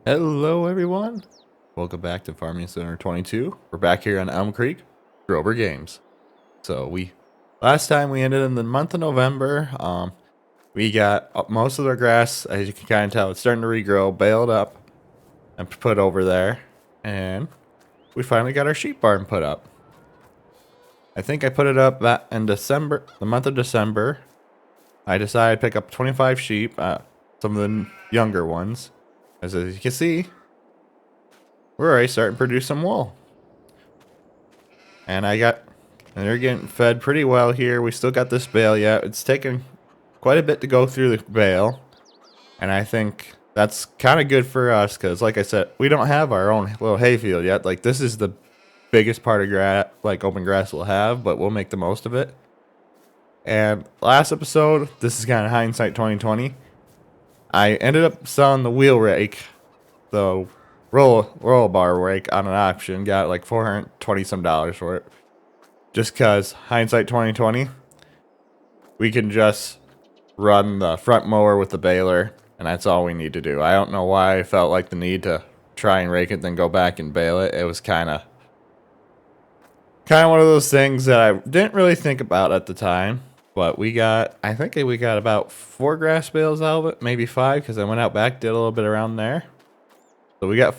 Hello everyone, welcome back to Farming Center 22. We're back here on Elm Creek, Grober Games. So last time we ended in the month of November. We got most of the grass, as you can kind of tell, it's starting to regrow, baled up and put over there. And we finally got our sheep barn put up. I think I put it up that in December, the month of December. I decided to pick up 25 sheep, some of the younger ones. As you can see, we're already starting to produce some wool. And they're getting fed pretty well here. We still got this bale yet. It's taken quite a bit to go through the bale. And I think that's kind of good for us because, like I said, we don't have our own little hayfield yet. Like, this is the biggest part of open grass we'll have, but we'll make the most of it. And last episode, this is kind of hindsight 2020. I ended up selling the wheel rake, the roll bar rake on an auction. Got like $420 some for it. Just because hindsight 2020, we can just run the front mower with the baler, and that's all we need to do. I don't know why I felt like the need to try and rake it, then go back and bale it. It was kind of one of those things that I didn't really think about at the time. But I think we got about 4 grass bales out of it, maybe 5, because I went out back, did a little bit around there. So we got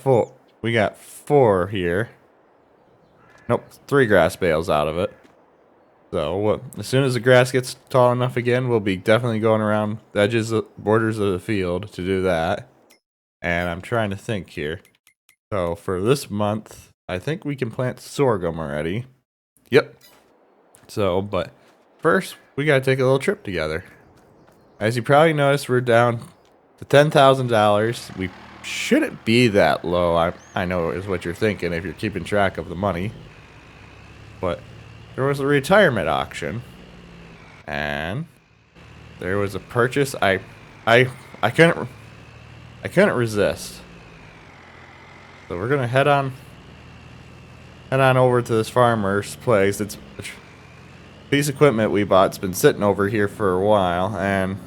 4 here. Nope, 3 grass bales out of it. So as soon as the grass gets tall enough again, we'll be definitely going around the edges, borders of the field to do that. And I'm trying to think here. So for this month, I think we can plant sorghum already. Yep. So, but first, we gotta take a little trip together. As you probably noticed, we're down to $10,000. We shouldn't be that low. I know is what you're thinking if you're keeping track of the money. But there was a retirement auction, and there was a purchase. I couldn't resist. So we're gonna head on over to this farmer's place. It's a piece of equipment we bought. It's been sitting over here for a while, and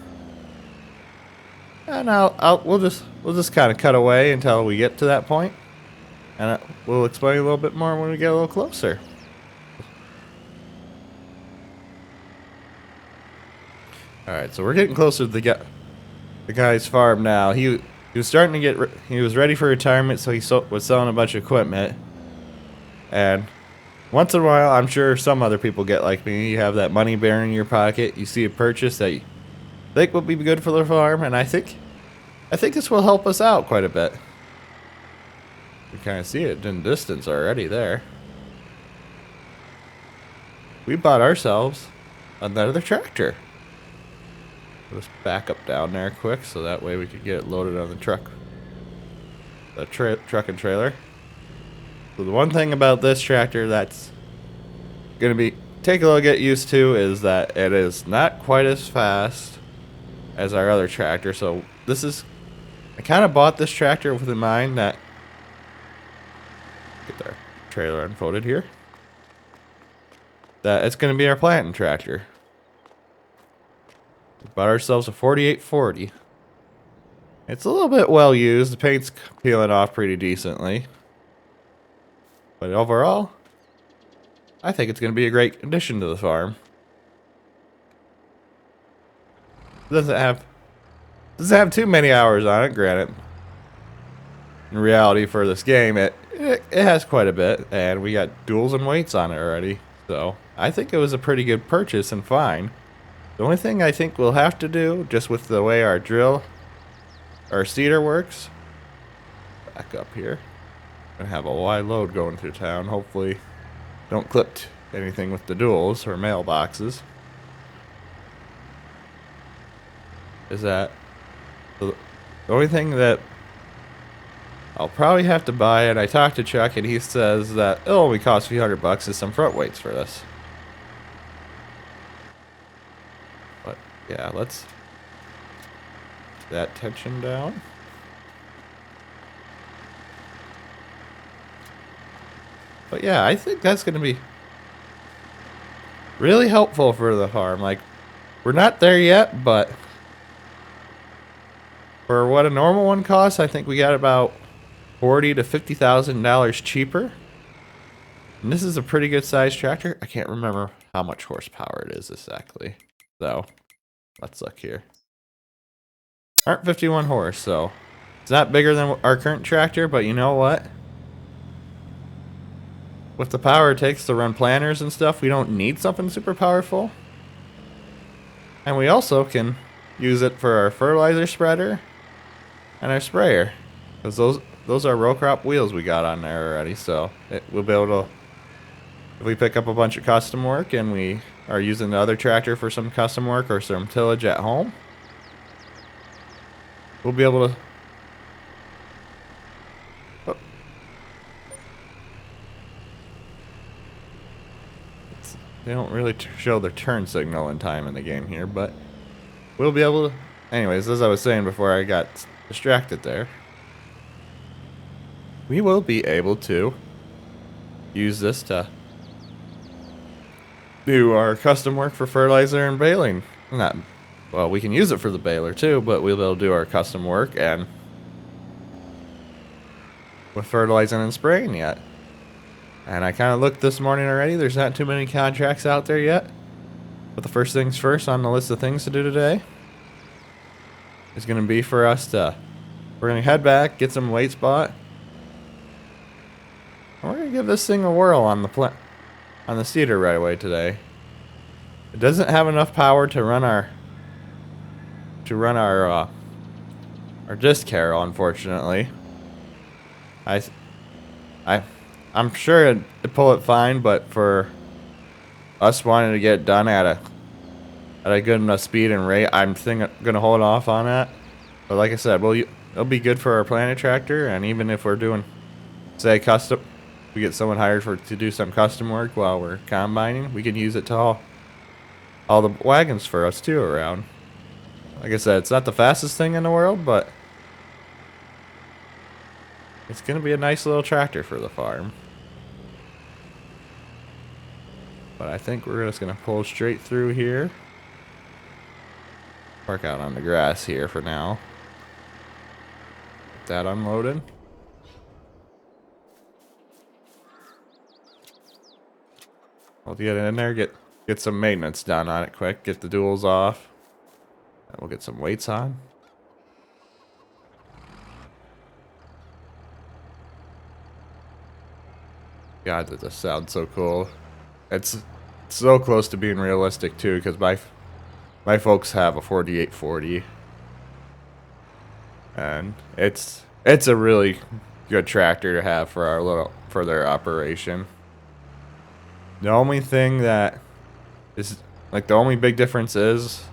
we'll just kind of cut away until we get to that point, and we'll explain a little bit more when we get a little closer. All right, so we're getting closer to the guy's farm now. He was starting to he was ready for retirement, so he was selling a bunch of equipment. And once in a while, I'm sure some other people get like me. You have that money bearing in your pocket. You see a purchase that you think will be good for the farm, and I think this will help us out quite a bit. You kind of see it in distance already there. We bought ourselves another tractor. Let's back up down there quick so that way we could get it loaded on the truck. The truck and trailer. So the one thing about this tractor that's going to take a little get used to is that it is not quite as fast as our other tractor. So I kind of bought this tractor with in mind that, get our trailer unfolded here, that it's going to be our planting tractor. We bought ourselves a 4840. It's a little bit well used. The paint's peeling off pretty decently. But overall, I think it's going to be a great addition to the farm. It doesn't have too many hours on it, granted. In reality, for this game, it has quite a bit, and we got duals and weights on it already. So I think it was a pretty good purchase and fine. The only thing I think we'll have to do, just with the way our seeder works, back up here, and have a wide load going through town. Hopefully, don't clip anything with the duals or mailboxes. Is that the only thing that I'll probably have to buy? And I talked to Chuck, and he says that it'll only cost a few $100 is some front weights for this. But yeah, let's get that tension down. But yeah, I think that's going to be really helpful for the farm. Like, we're not there yet, but for what a normal one costs, I think we got about $40,000 to $50,000 cheaper. And this is a pretty good sized tractor. I can't remember how much horsepower it is exactly. So let's look here. 151 horse, so it's not bigger than our current tractor, but you know what? With the power it takes to run planters and stuff, we don't need something super powerful. And we also can use it for our fertilizer spreader and our sprayer. Because those are row crop wheels we got on there already, so we'll be able to, if we pick up a bunch of custom work and we are using the other tractor for some custom work or some tillage at home, we'll be able to... Oh. They don't really show their turn signal in time in the game here, but we'll be able to... Anyways, as I was saying before I got distracted there, we will be able to use this to do our custom work for fertilizer and baling. Not, well, we can use it for the baler too, but we'll be able to do our custom work and with fertilizing and spraying yet. And I kind of looked this morning already. There's not too many contracts out there yet. But the first things first on the list of things to do today is going to be for us to, we're going to head back, get some weight spot. And we're going to give this thing a whirl on the seeder right away today. It doesn't have enough power to run our disc harrow, unfortunately. I'm sure it'd pull it fine, but for us wanting to get it done at a good enough speed and rate, I'm gonna hold off on that. But like I said, it'll be good for our planter tractor, and even if we're doing, say, custom, we get someone hired to do some custom work while we're combining, we can use it to haul all the wagons for us too around. Like I said, it's not the fastest thing in the world, but it's gonna be a nice little tractor for the farm. But I think we're just gonna pull straight through here. Park out on the grass here for now. Get that unloaded. We'll get it in there, get some maintenance done on it quick, get the duals off. And we'll get some weights on. God, that just sounds so cool. It's so close to being realistic too, because my folks have a 4840, and it's a really good tractor to have for their operation. The only thing that is the only big difference is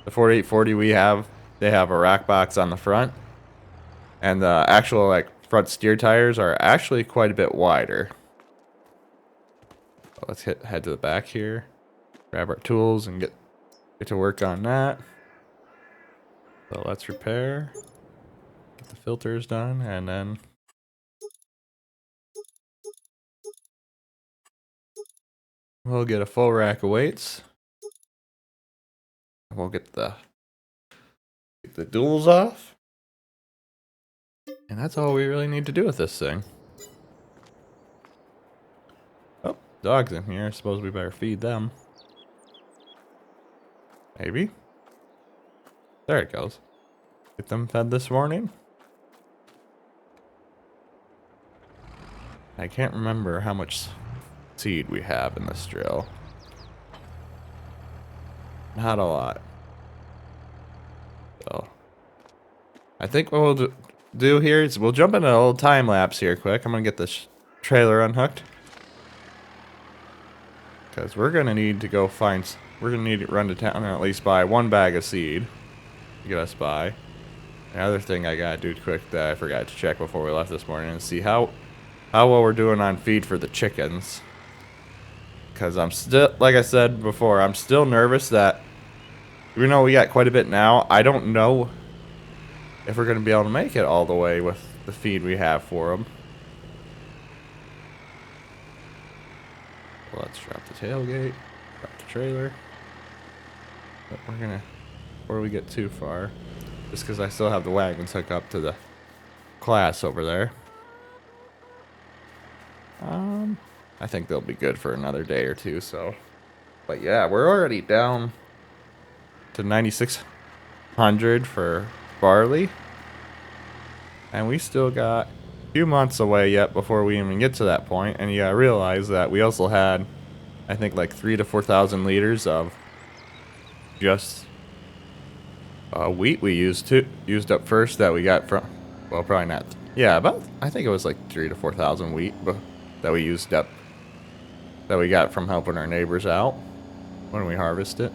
the 4840 we have. They have a rack box on the front, and the actual front steer tires are actually quite a bit wider. Let's head to the back here, grab our tools, and get to work on that. So let's repair, get the filters done, and then we'll get a full rack of weights. We'll get the duals off, and that's all we really need to do with this thing. Oh, dogs in here. I suppose we better feed them. Maybe. There it goes. Get them fed this morning. I can't remember how much seed we have in this drill. Not a lot. So I think what we'll do here is we'll jump into a little time lapse here quick. I'm gonna get this trailer unhooked, because we're gonna need to go we're gonna need to run to town and at least buy one bag of seed to get us by. The other thing I gotta do quick that I forgot to check before we left this morning is see how well we're doing on feed for the chickens. Because I'm still, like I said before, I'm still nervous that even though we got quite a bit now, I don't know if we're going to be able to make it all the way with the feed we have for them. Let's drop the tailgate, drop the trailer. But we're going to, before we get too far, just because I still have the wagons hooked up to the class over there. I think they'll be good for another day or two. So, but yeah, we're already down to 9,600 for barley, and we still got a few months away yet before we even get to that point. And you gotta realize that we also had, I think, like 3,000 to 4,000 liters of just wheat we used up first that we got from, well, probably not. Yeah, about, I think it was like 3,000 to 4,000 wheat that we used up, that we got from helping our neighbors out when we harvest it.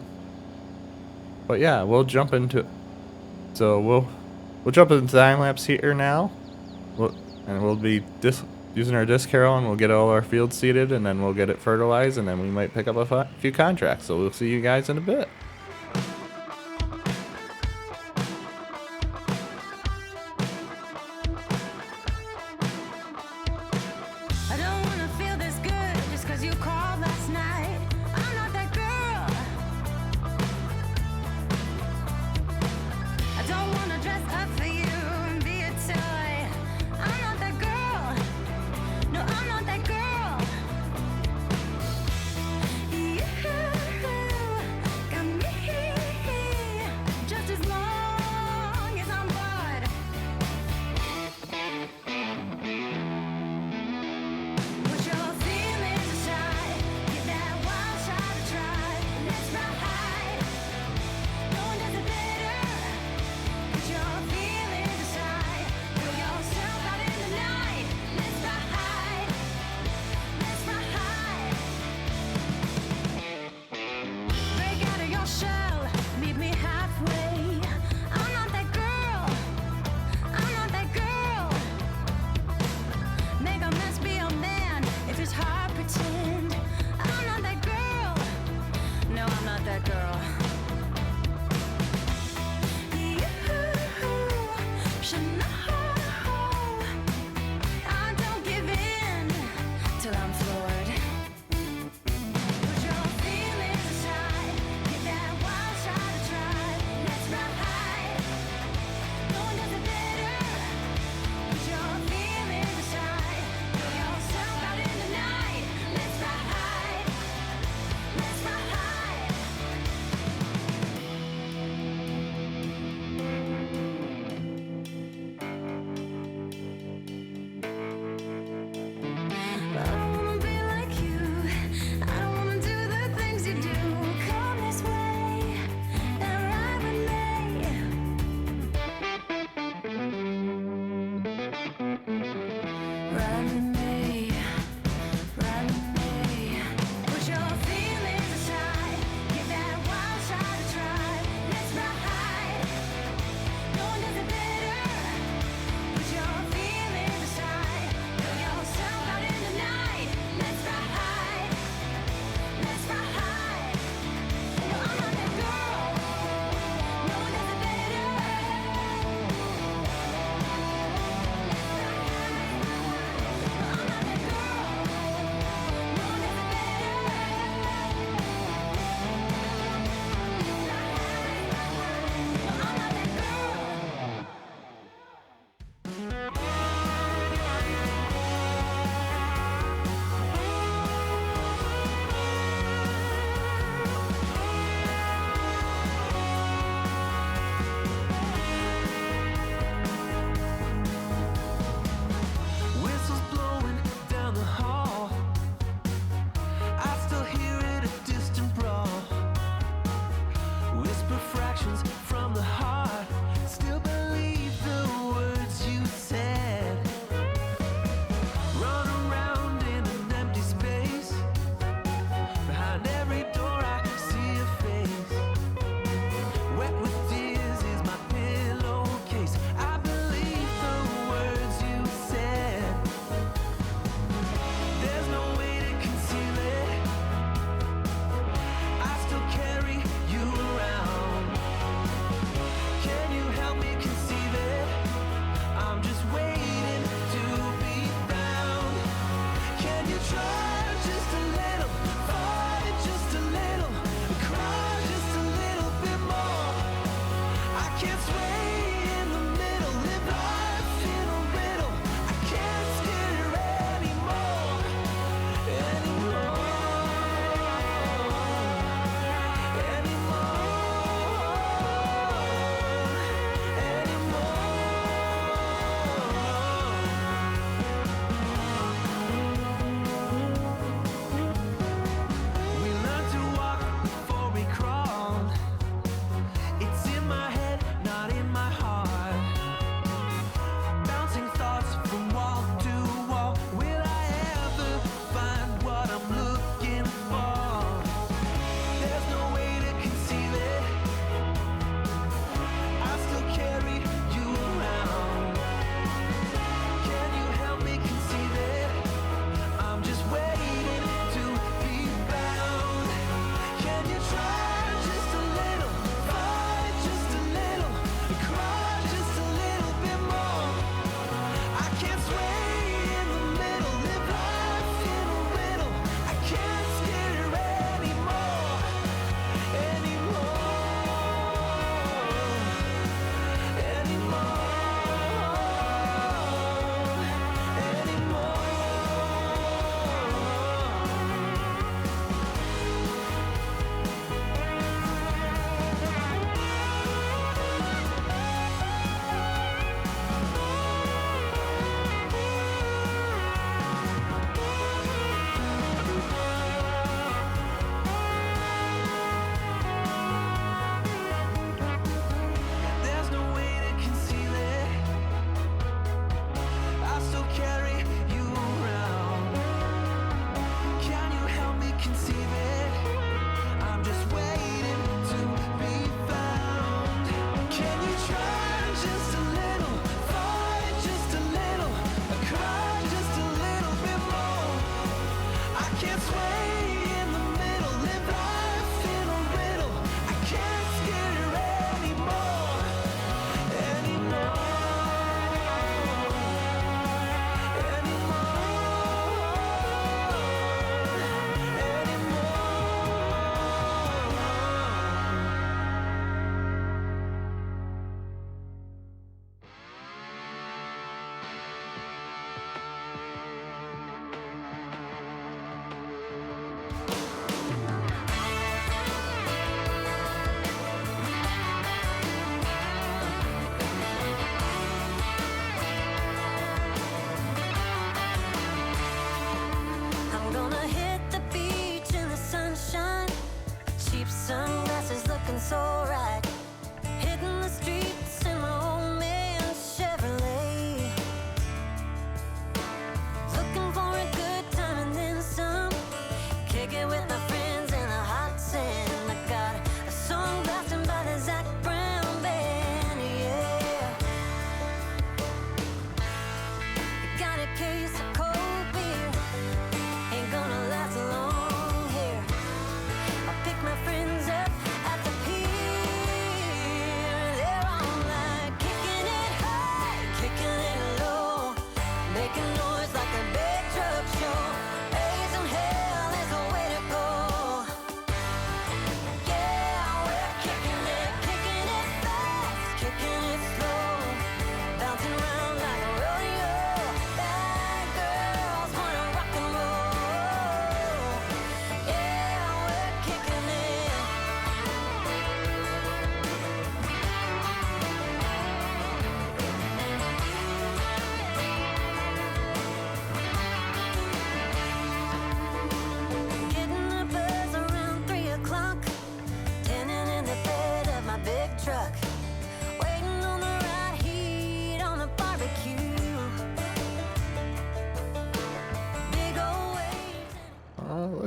But yeah, we'll jump into, so we'll jump into time lapse here now. We'll be using our disc harrow, and we'll get all our fields seeded, and then we'll get it fertilized, and then we might pick up a few contracts. So we'll see you guys in a bit.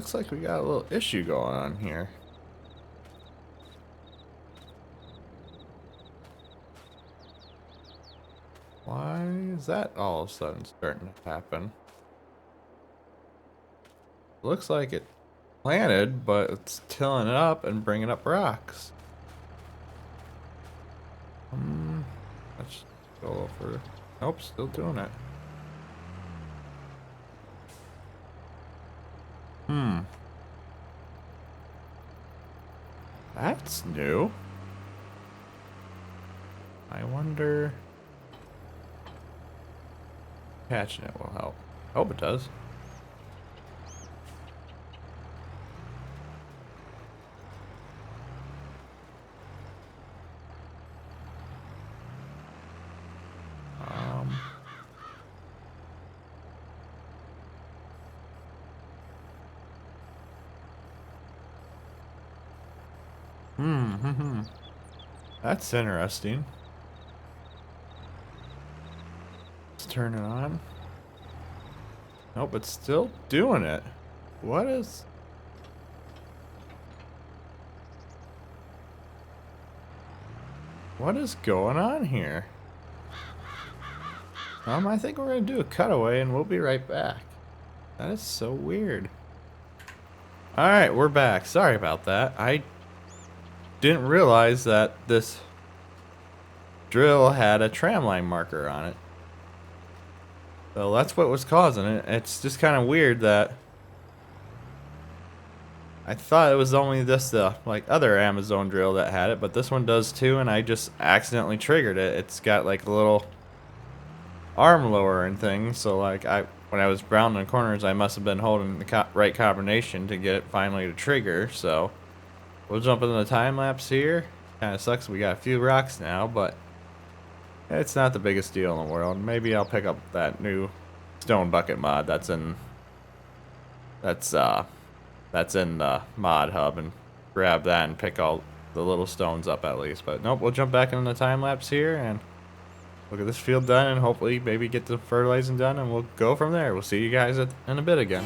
looks like we got a little issue going on here. Why is that all of a sudden starting to happen? Looks like it planted, but it's tilling it up and bringing up rocks. Let's go a little further. Nope, still doing it. That's new. I wonder... Catching it will help. Hope it does. That's interesting. Let's turn it on. Nope, it's still doing it. What is... What is going on here? I think we're gonna do a cutaway and we'll be right back. That is so weird. Alright, we're back. Sorry about that. I didn't realize that this drill had a tramline marker on it. So that's what was causing it. It's just kind of weird that I thought it was only this like other Amazon drill that had it, but this one does too, and I just accidentally triggered it. It's got like a little arm lower and things, so like when I was rounding the corners, I must have been holding the right combination to get it finally to trigger. So we'll jump into the time lapse here. Kind of sucks we got a few rocks now, but it's not the biggest deal in the world. Maybe I'll pick up that new stone bucket mod that's in the mod hub and grab that and pick all the little stones up at least. But nope, we'll jump back into the time lapse here and look at this field done and hopefully maybe get the fertilizing done, and we'll go from there. We'll see you guys in a bit again.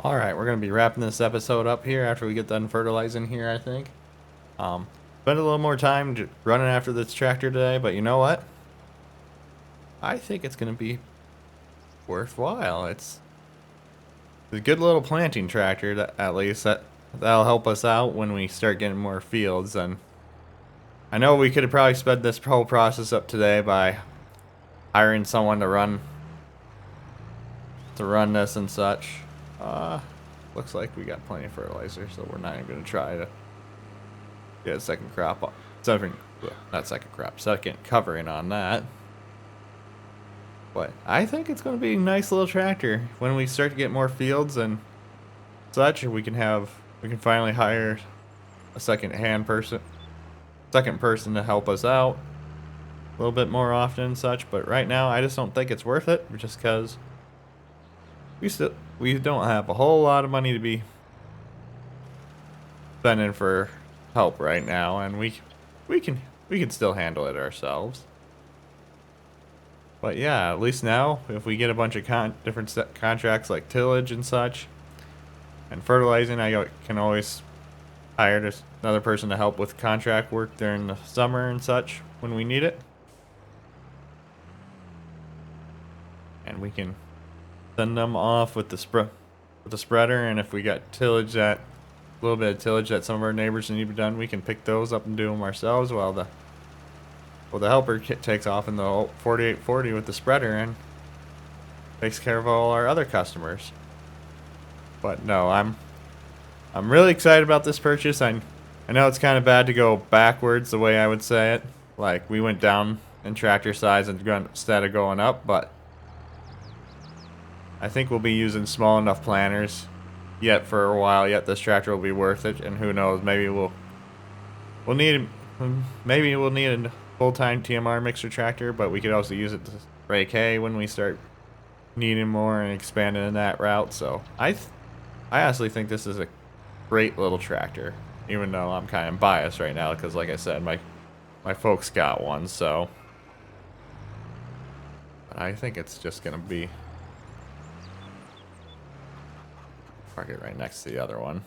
Alright, we're going to be wrapping this episode up here after we get done fertilizing here, I think. Spend a little more time running after this tractor today, but you know what? I think it's going to be worthwhile. It's a good little planting tractor, at least. That'll help us out when we start getting more fields. And I know we could have probably sped this whole process up today by hiring someone to run this and such. Looks like we got plenty of fertilizer, so we're not even going to try to get a second covering on that. But I think it's going to be a nice little tractor when we start to get more fields and such. We can finally hire a second person to help us out a little bit more often and such. But right now, I just don't think it's worth it, just because we don't have a whole lot of money to be spending for help right now, and we can still handle it ourselves. But yeah, at least now, if we get a bunch of different contracts like tillage and such, And fertilizing, can always hire another person to help with contract work during the summer and such when we need it. And we can send them off with the spreader, and if we got tillage a little bit of tillage that some of our neighbors need to be done, we can pick those up and do them ourselves while the helper kit takes off in the 4840 with the spreader and takes care of all our other customers. But no, I'm really excited about this purchase. I know it's kind of bad to go backwards the way I would say it. Like, we went down in tractor size instead of going up, but I think we'll be using small enough planters yet for a while yet. This tractor will be worth it, and who knows, maybe we'll need a full-time TMR mixer tractor, but we could also use it to rake hay when we start needing more and expanding in that route. So I honestly think this is a great little tractor, even though I'm kind of biased right now because, like I said, my folks got one. So but I think it's just gonna be, park it right next to the other one.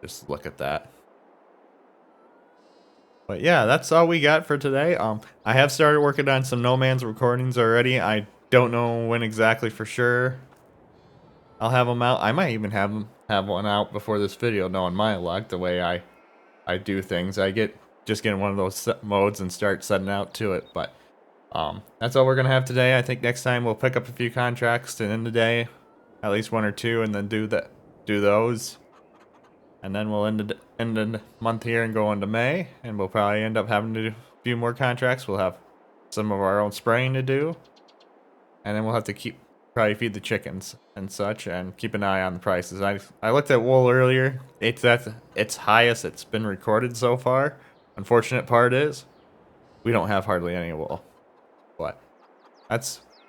Just look at that. But yeah, that's all we got for today. I have started working on some No Man's recordings already. I don't know when exactly for sure I'll have them out. I might even have one out before this video, knowing my luck, the way I do things. I just get in one of those modes and start setting out to it. But that's all we're gonna have today. I think next time we'll pick up a few contracts to end the day, at least one or two, and then do those. And then we'll end the month here and go into May, and we'll probably end up having to do a few more contracts. We'll have some of our own spraying to do, and then we'll have to probably feed the chickens and such, and keep an eye on the prices. I looked at wool earlier. It's at its highest it's been recorded so far. Unfortunate part is we don't have hardly any wool. But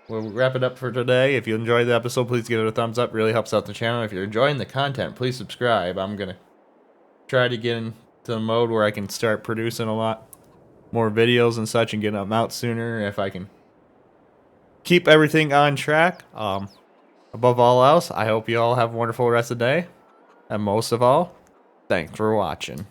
we'll wrap it up for today. If you enjoyed the episode, please give it a thumbs up. Really helps out the channel. If you're enjoying the content, please subscribe. I'm gonna try to get into the mode where I can start producing a lot more videos and such and get them out sooner if I can keep everything on track. Above all else, I hope you all have a wonderful rest of the day. And most of all, thanks for watching.